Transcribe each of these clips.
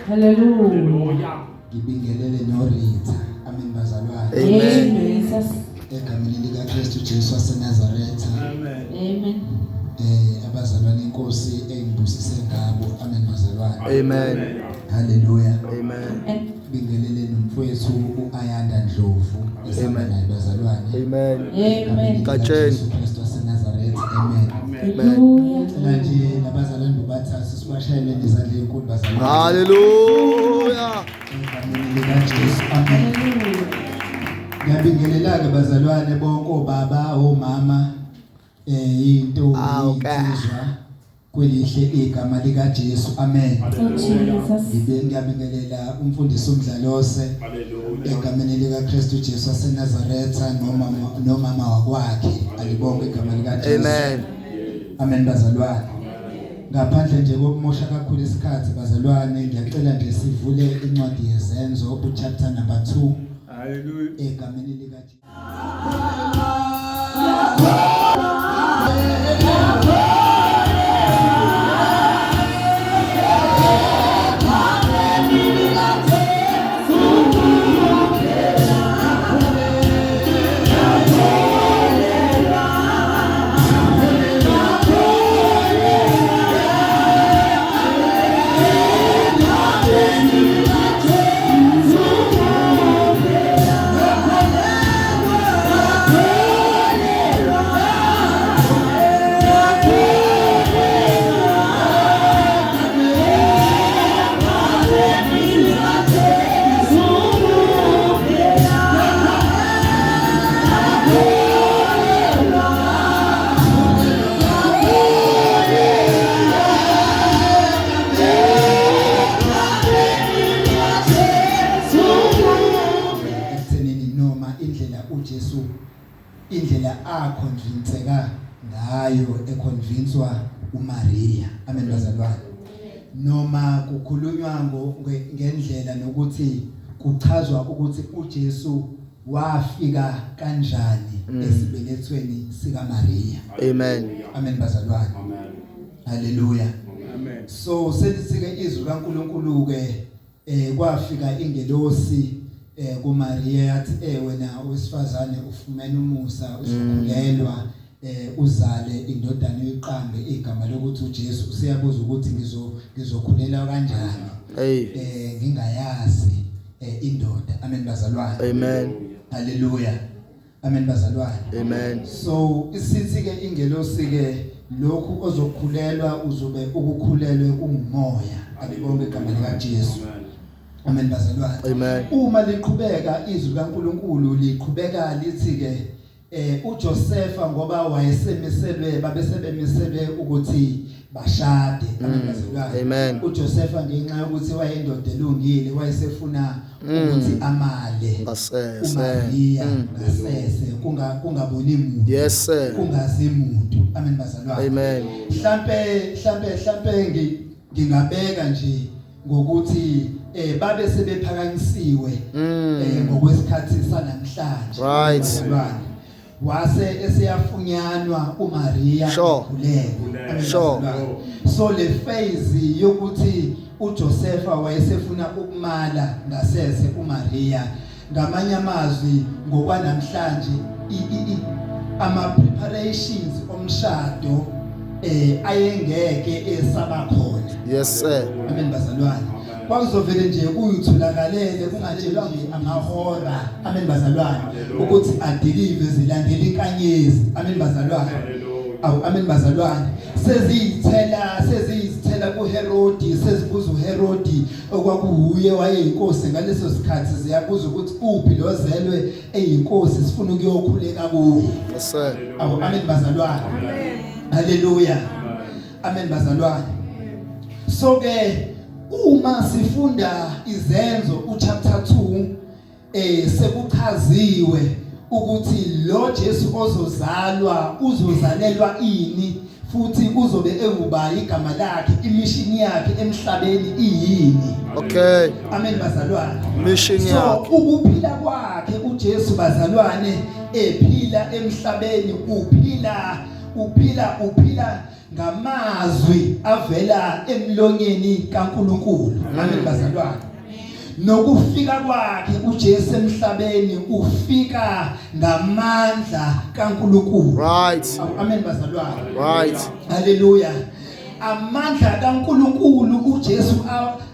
Hallelujah. Ngibingelele noRita. Amen bazalwane. Amen. Egameni lika Kristu Jesu waseNazaretha. Amen. Abazalwane inkosi engibusise ngabo. Amen bazalwane. Amen. Hallelujah. Amen. Bingelele nomfowethu uAyanda Ndlovu. Amen. Naye bazalwane. Amen. Amen. Katsheni. Kristu waseNazaretha. Amen. Hallelujah. Manje nabazalwane bobathathu sibashayele ngezandla enkulu bazalwane. Hallelujah. Egameni lika Jesu. Amen. Ngiyabingelela-ke bazalwane bonke obaba omama into insizwa kwelihle igama lika Jesu. Amen. Ngiyabingelela umfundisi uMdlalose egameni lika Kristu Jesu waseNazaretha nomama wakwakhe alibonke igama lika Jesu. Amen. Amen bazalwane. Ngaphandle nje kokumosha kakhulu isikhathi bazalwane ngiyacela nje sivule incwadi yezenzo chapter number 2. Hallelujah. Egameni lika Jesu. Indlela aconvinceka ngayo econvincwa uMaria. Amen bazalwane. Noma kukhulunywa ngendlela nokuthi kuchazwa ukuthi uJesu wafika kanjani esibelethweni sika Maria. Amen. Amen bazalwane. Hallelujah. Amen. So sesike izwi kaNkulunkulu ke kwafika ingelosi kuMaria yathi wena owesifazane ufumene umusa uzokhulelwa uzale indodana yoqambe igama lokuthi uJesu. Siyabuza ukuthi ngizokhulela kanjani ngingayazi indoda. Amen bazalwane. Amen. Hallelujah. Amen bazalwane. Amen. So isithi ke ingelosi ke lokhu ozokhulelwa uzobe ukukhulelwe ungumoya. Alibonke igama lika Jesu. Amen bazalwane. Amen. Uma liqhubeka izwi kaNkulunkulu liqhubeka lithi ke uJosepha ngoba wayesemiselwe babesebemiselwe ukuthi bashade. Amen bazalwane. Amen. uJosepha ngenxa yokuthi wayindoda elungile wayesefuna ukuthi amale uMaria ngasese kungaboni umuntu. Yes sir. Kungazi umuntu. Amen bazalwane. Amen. Mhlambe ngingabeka nje ngokuthi babe sebephakanyisiwe ngokwesikhathi sanamhlanje. Right. Wase esiyafunyanwa uMaria Sure. So le phase yokuthi uJosepha wayesefuna ukumala ngasese uMaria ngamanye amazwi ngokwanamhlanje ama preparations omshado ayengeke esaba khona. Yes sir. Amen bazalwane. Kwakuzovele nje kuyithulakalele kungatshelwa nje amahora. Amen bazalwane. Ukuthi adilive zilandela inkanyezi. Amen bazalwane. Amen bazalwane. Sezithela kuHerodi, sezibuza uHerodi okwakuhuye wayeyinkosi ngaleso sikhathi ziyabuza ukuthi uphi lozelwe eyinkosi sifuna ukuyokhuleka kuye. Yes sir. Amen bazalwane. Amen. Hallelujah. Amen bazalwane. So ke uma sifunda izenzo chapter 2 sekuchaziwe ukuthi lo Jesu ozozalwa uzozalelwa ini futhi uzobe ekuba igama lakhe imishini yakhe emhlabeni iyini. Okay. Amen bazalwane. Mission yakhe. So ukuphila kwakhe uJesu bazalwane ephila emhlabeni uphila ngamazwi avela emlonyeni kaNkulunkulu. Amen bazalwane. Nokufika kwakhe uJesu emhlabeni ufika ngamandla kaNkulunkulu. Right. Amen bazalwane. Right. Hallelujah. Amandla kaNkulunkulu uJesu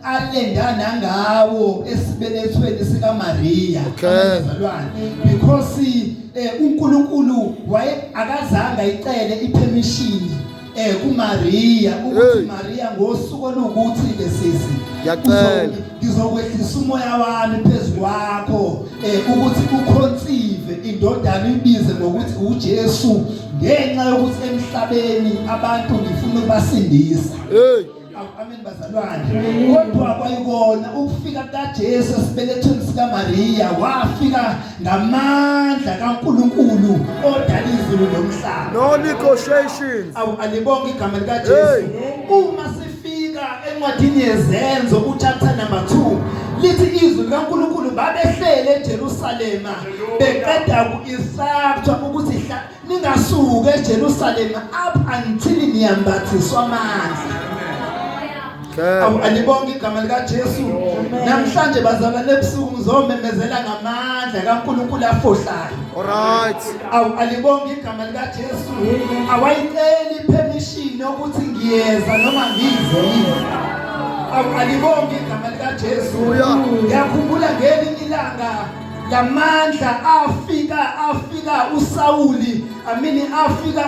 alendana ngawo esibelethweni sika Maria. Okay. Because uNkulunkulu akazange ayicele ipermission kuMaria ukuthi Maria ngosuku olukuthi lesisi ngiyacela ngizokwehlisa umoya wami phezukwakho ukuthi uconceive indodana ibize ngokuthi uJesu ngenxa yokuthi emhlabeni abantu ngifuna ubasindisa. Amen bazalwane. Kodwa kwayikona ukufika kaJesu esibelethweni sika Maria wafika ngamandla kaNkulunkulu odala izulu nomhlaba. No negotiations. Alibonge igama likaJesu. Uma sifika encwadini yezenzo chapter number 2 lithi izwi likaNkulunkulu babehlele eJerusalema beqeda ukuinstruct ukuthi ningasuke eJerusalema up until niyambathiswa amandla. Alibonge igama likaJesu. Namhlanje bazalwane ebusuku ngizomemezela ngamandla kaNkulunkulu afohlayo. Alright. Alibonge igama likaJesu. Awayiceli permission ukuthi ngiyeza noma ngize. Alibonge igama likaJesu. Ngiyakhumbula ngelinye ilanga lamandla afika uSawuli. Afika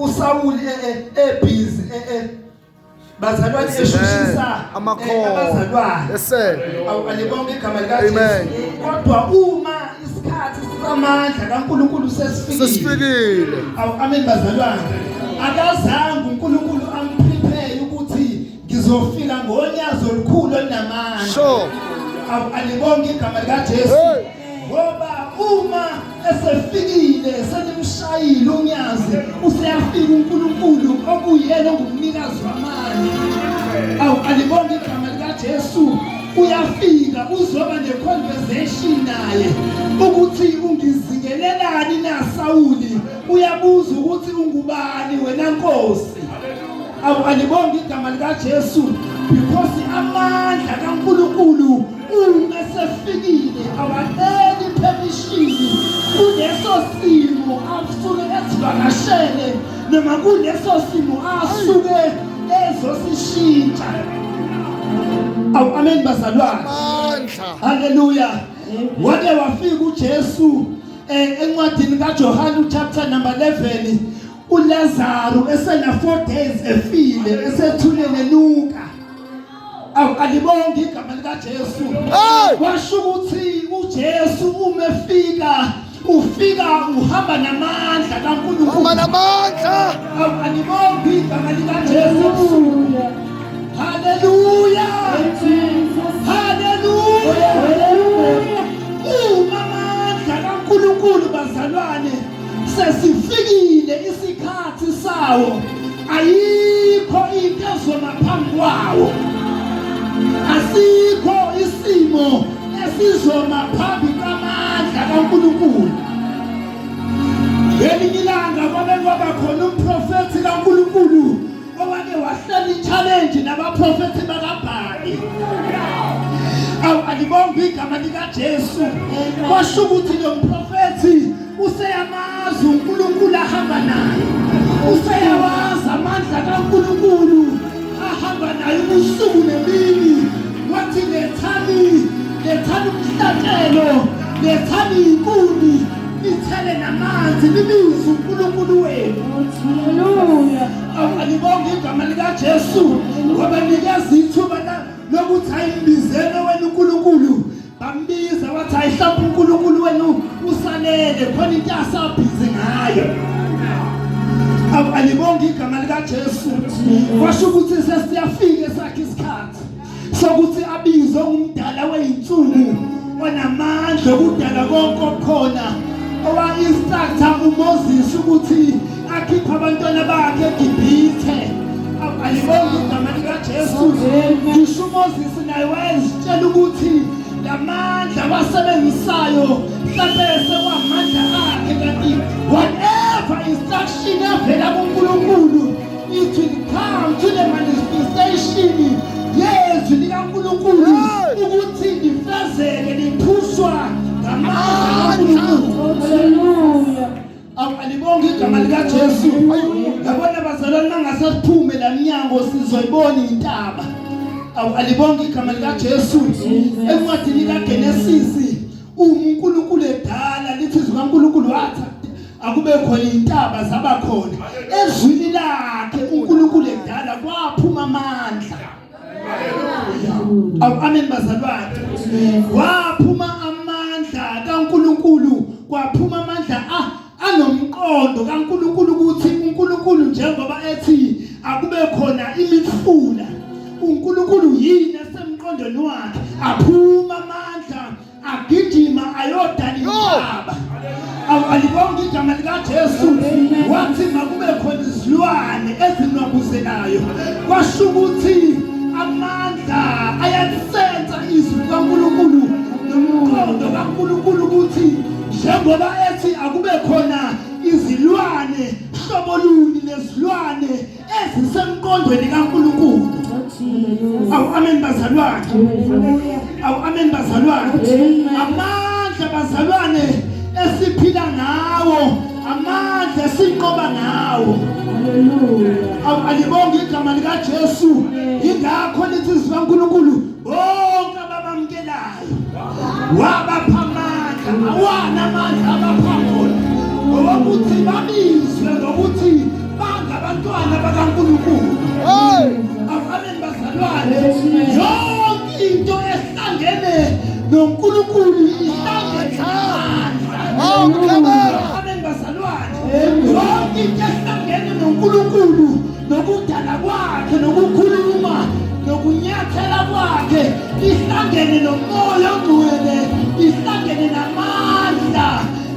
uSawuli busy bazalwane eshushisa abazalwane. Yes sir. Alibonge igama likaJesu. Kodwa uma isikhathi samandla kaNkulunkulu sesifikile. Amen bazalwane. Akazange uNkulunkulu amprepare ukuthi ngizofika ngonyazo olukhulu olunamandla. Sure. Alibonge igama likaJesu. Ngoba uma esefikile senimshayile unyazi useyafika uNkulunkulu okuyena ongumnikazi wamandla. Alibonge igama likaJesu. Uyafika uzoba neconversation naye ukuthi ungizikelelani na Sawuli. Uyabuza ukuthi ungubani wena Nkosi. Alibonge igama likaJesu. Because amandla kaNkulunkulu umesefikile awaceli permission kuleso simo asuke esivakashele noma kuleso simo asuke ezosishintsha. Amen bazalwane. Hallelujah. Wake wafika uJesu encwadini kaJohane chapter number 11 uLazaro esena 4 days efile esethulele nuka. Alibonge igama likaJesu. Washo ukuthi uJesu umefika ufika uhamba namandla kaNkulunkulu. Uhamba namandla. Alibonge igama likaJesu. Hallelujah. Hallelujah. Amandla kaNkulunkulu bazalwane sesifikile isikhathi sawo. Ayikho into ezoma phambi kwawo. Asikho isimo esizoma phambi kwamandla kaNkulunkulu. Ngelinye ilanga kwaba khona umprofeti kaNkulunkulu owake wahlela i-challenge nabaprofeti bakaBhali. Alibonge igama likaJesu. Kwasho ukuthi lo mprofeti useyamazi uNkulunkulu ahamba naye. Useyawazi amandla kaNkulunkulu ahamba naye ubusuku nemini. Wathi lethani umhlatshelo, lethani inkuni, nithele namanzi, nibize uNkulunkulu wenu. Hallelujah. Alibonge igama likaJesu. Wabanikeza ithuba lokuthi ayimbizele wena uNkulunkulu. Bambiza wathi ayihlapha uNkulunkulu wenu usalele khona into asabhizi ngayo. Alibonge igama likaJesu. Washo ukuthi sesiyafika sakhe isikhathi sokuthi abizwe umdala weinsuku onamandla okudala konke okukhona owa-instructor uMoses ukuthi akhiphe abantwana bakhe eGibhithe. Alibonge igama likaJesu. Ngisho uMoses naye wayezitshela ukuthi lamandla awasebenzisayo ukucebese kwamandla akhe kanti whatever instruction evela kuNkulunkulu it will come to the manifestation yezwi likaNkulunkulu ukuthi lifezeke liphushwa ngamandla kaNkulunkulu. Alibonge igama likaJesu. Yabona bazalwane mangasephume la minyango sizoyibona intaba. Alibonge igama likaJesu. Encwadini kaGenesisi uNkulunkulu edala lithi uNkulunkulu wathi akube khona intaba zaba khona. Ezwini lakhe uNkulunkulu edala kwaphuma amandla. Haleluya. Amen bazalwane. Kwaphuma amandla kaNkulunkulu, kwaphuma amandla anomqondo kaNkulunkulu ukuthi uNkulunkulu njengoba ethi akube khona imifula, uNkulunkulu yini esemqondweni wakhe aphuma amandla agijima ayodala intaba. Alibonge igama likaJesu. Wathi makube khona izilwane ezinwabuzelayo, kwasho ukuthi amandla ayalisenza izwi likaNkulunkulu nomqondo kaNkulunkulu ukuthi njengoba ethi akube khona izilwane hlobo luni lezilwane ezisemqondweni kaNkulunkulu. Amen bazalwane. Amen bazalwane. Amandla bazalwane esiphila ngawo, amandla esinqoba ngawo. Haleluya. Alibonge igama likaJesu. Ingakho lithi izwi likaNkulunkulu bonke abamamkelayo wabapha amandla, awana amandla abaphamona ngokuthi babizwe ngokuthi bangabantwana bakaNkulunkulu. Amen bazalwane. Yonke into ehlangene noNkulunkulu ihlangene namandla. Amen bazalwane. Yonke into ehlangene noNkulunkulu nokudala kwakhe nokukhuluma nokunyathela kwakhe ihlangene nomoya ongcwele, ihlangene namandla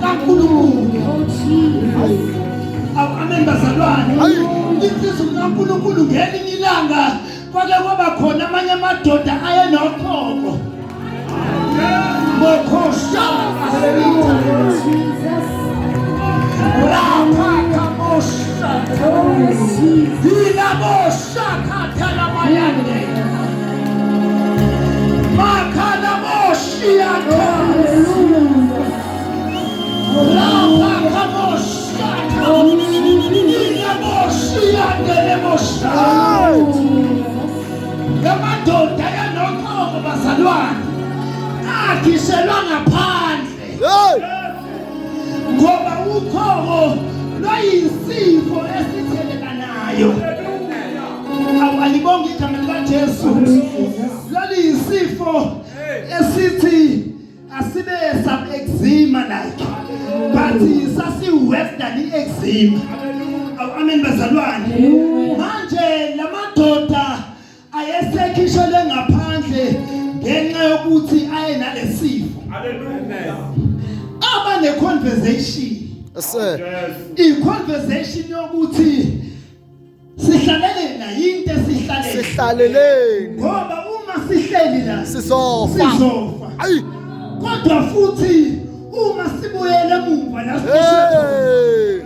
kaNkulunkulu. Amen bazalwane. Izwi likaNkulunkulu ngelinye ilanga kwake kwaba khona amanye amadoda ayenokhoko bokhosha amadoda ayenokhoko bazalwane akhishelwa ngaphandle ngoba ukhoko lwayisifo esithelelanayo. Alibonge igama likaJesu. Lwayisifo esithi asibe some eczema like, but sasi western eczema. Amen bazalwane. Manje lamadoda ayesekhishele ngaphandle ngenxa yokuthi ayenalesifo. Haleluya. Aba ne conversation. I-conversation yokuthi sihlalele na into esihlalele ngoba uma sihleli la sizofa. Kodwa futhi uma sibuyele emuva la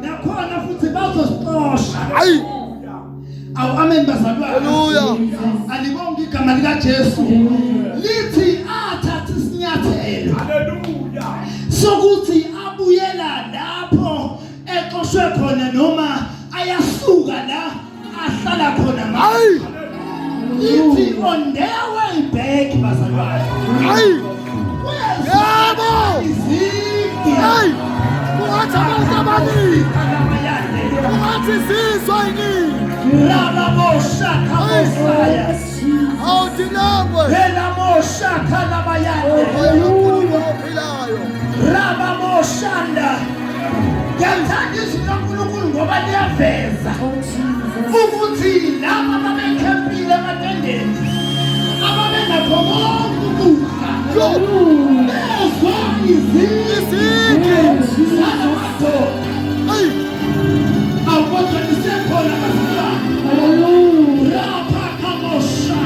nakhona futhi bazosixosha. Amen bazalwane. Haleluya. Alibonge igama likaJesu. Lithi athatha isinyathelo. Haleluya. Sokuthi abuyela lapho exoshwe khona noma ayasuka la ahlala khona manje. Lithi on their way back bazalwane. Yebo. Ungathi abantu abaningi ungathi sizwa yini laba boshaka bosaya awudinangwe phela boshaka labayane uNkulunkulu ophilayo laba boshanda ngiyathanda izwi likaNkulunkulu ngoba liyaveza ukuthi laba ababekhempile ematendeni ababenakho konke ukudla bezwa izigi zalamadoda. Awukwazi nisekhona bazalwane. Haleluya. Lapha kamosha.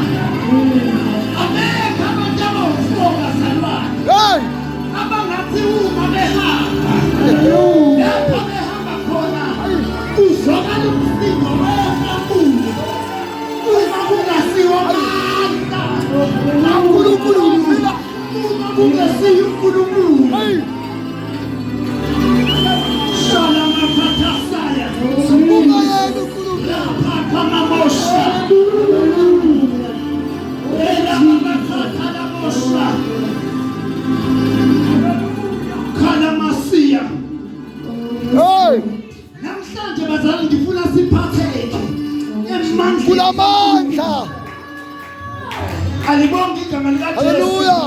Ameka abantu abafika bazalwane. Abangathi uma uNkulunkulu phela uma kungesiyo uNkulunkulu. Hey. Shala makhathasaya. Sibuka yena uNkulunkulu. Lapha kama mosha. Ela makhatha la mosha. Khala masiya. Hey. Namhlanje bazali ngifuna siphatheke emandleni. Kulamandla. Alibonge igama lika Jesu. Hallelujah.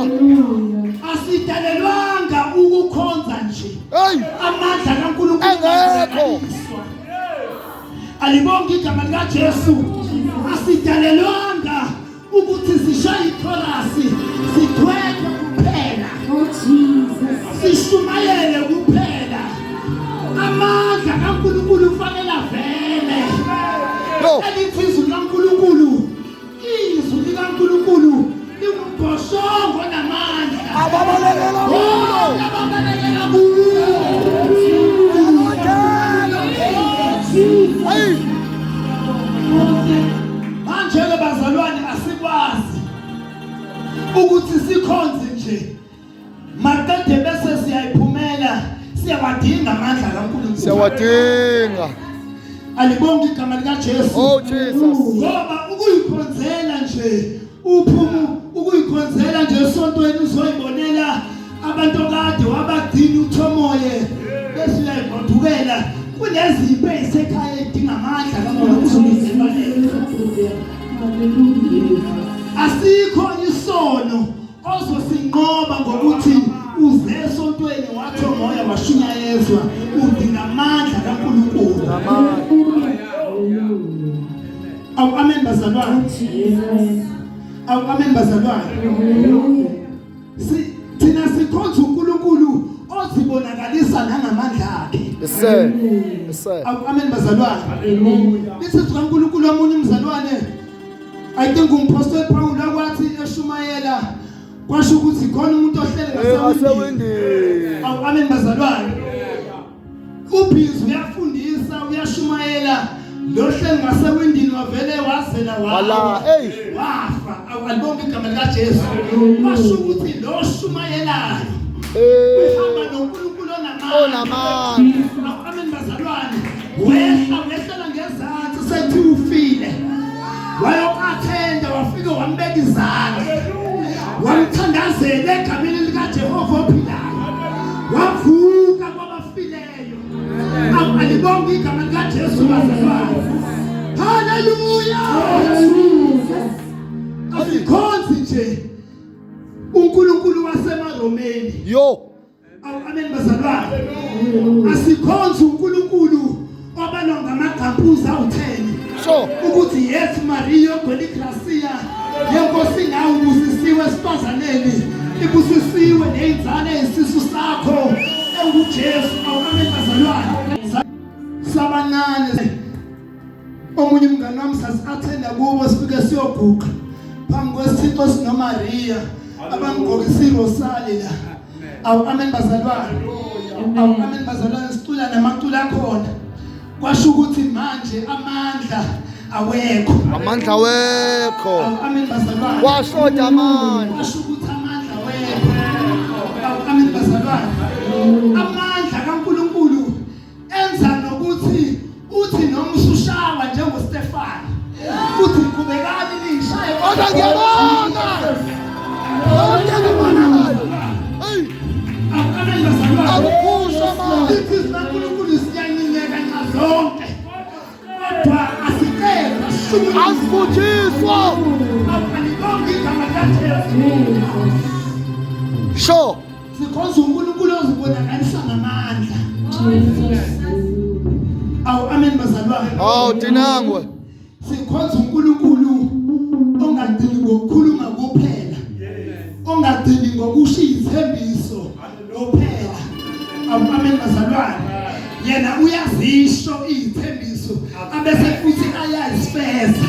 Asidalelwanga ukukhonza nje. Hey. Amandla kaNkulunkulu Engekho. Alibonge igama lika Jesu. Asidalelwanga ukuthi sishaye ichorus, sithweke kuphela. Oh Jesus. Sishumayele kuphela. Amandla kaNkulunkulu kufanele avele. Yo. Elithizwe kaNkulunkulu. Izwi likaNkulunkulu lingumboshongo namandla. Ababalekela kulo. Ababalekela kulo. Hey. Manje ke bazalwane asikwazi ukuthi sikhonze nje. Makade bese siyayiphumela, siyawadinga amandla kaNkulunkulu. Siyawadinga. Alibonge igama lika Jesu. Oh Jesus. Ngoba ukuyikhonzela nje ukuyikhonzela nje esontweni uzoyibonela abantu kade wabadini uthomoye bese uyayigodukela kunezipho ezisekhaya edinga amandla kaNkulunkulu. Asikho isono ozosinqoba ngokuthi uze esontweni wathomoya washunyayezwa udinga amandla kaNkulunkulu. Awu amen bazalwane. Awu amen bazalwane. Thina sikhonza uNkulunkulu ozibonakalisa nangamandla akhe. Yes sir. Yes sir. Awu amen bazalwane. Isizwe kaNkulunkulu omunye umzalwane I think umpostoli Paul akwathi eshumayela kwasho ukuthi khona umuntu ohlele ngasewindini. Awu amen bazalwane. Ubhizi uyafundisa uyashumayela lo hlele ngasewindini wavele wazela Wala, hey. wafa. Awalibonge igama lika Jesu. Kwasho ukuthi lo shumayelayo uhamba noNkulunkulu onamandla. Amen bazalwane. Wehla ngezansi sethi ufile. Wayokathenda wafika wambeka izandla. Wamthandazela egameni lika Jehova ophilayo. Wavuka kwabafileyo. Alibonge igama lika Jesu bazalwane. Hallelujah. Asikhonzi nje uNkulunkulu wasemaRomeni. Yo. Amen bazalwane. Asikhonzi uNkulunkulu obalwa ngamagampuza awu10. Sure. Ukuthi yes Maria Goligracia yenkosi nawe ubusisiwe esifazaneni ibusisiwe neinzane esisisu sakho enguJesu. Amen bazalwane. Sabanane omunye umngane wami sasiathenda kubo sifike siyoguqa phambi kwesithixo sinoMaria abangqokisa irosali la. Awu amen bazalwane. Awu amen bazalwane sicula namacula akhona. Kwasho ukuthi manje amandla awekho. Amandla wekho. Amen bazalwane. Washoda amandla. Kwasho ukuthi amandla awekho. Amen bazalwane. Amandla kaNkulunkulu enza nokuthi uthi noma usushawa njengoStefani uthi qhubekani nishaye. Kodwa ngiyabona. Hey. Amen bazalwane. Awuphusha manje. Ithi kaNkulunkulu siyanyinyeka zonke. Kodwa asicela shumu Asifuthiswa. Alibonge igama lika Jesu. Sure. Sikhonza uNkulunkulu ozibonakalisa ngamandla. Awu amen bazalwane. Awu dinangwe. Sikhonza uNkulunkulu ongadili ngokukhuluma kuphela. Ongadili ngokusho izithembiso kuphela. Awu amen bazalwane. Yena uyazisho izithembiso abese futhi ayazifeza.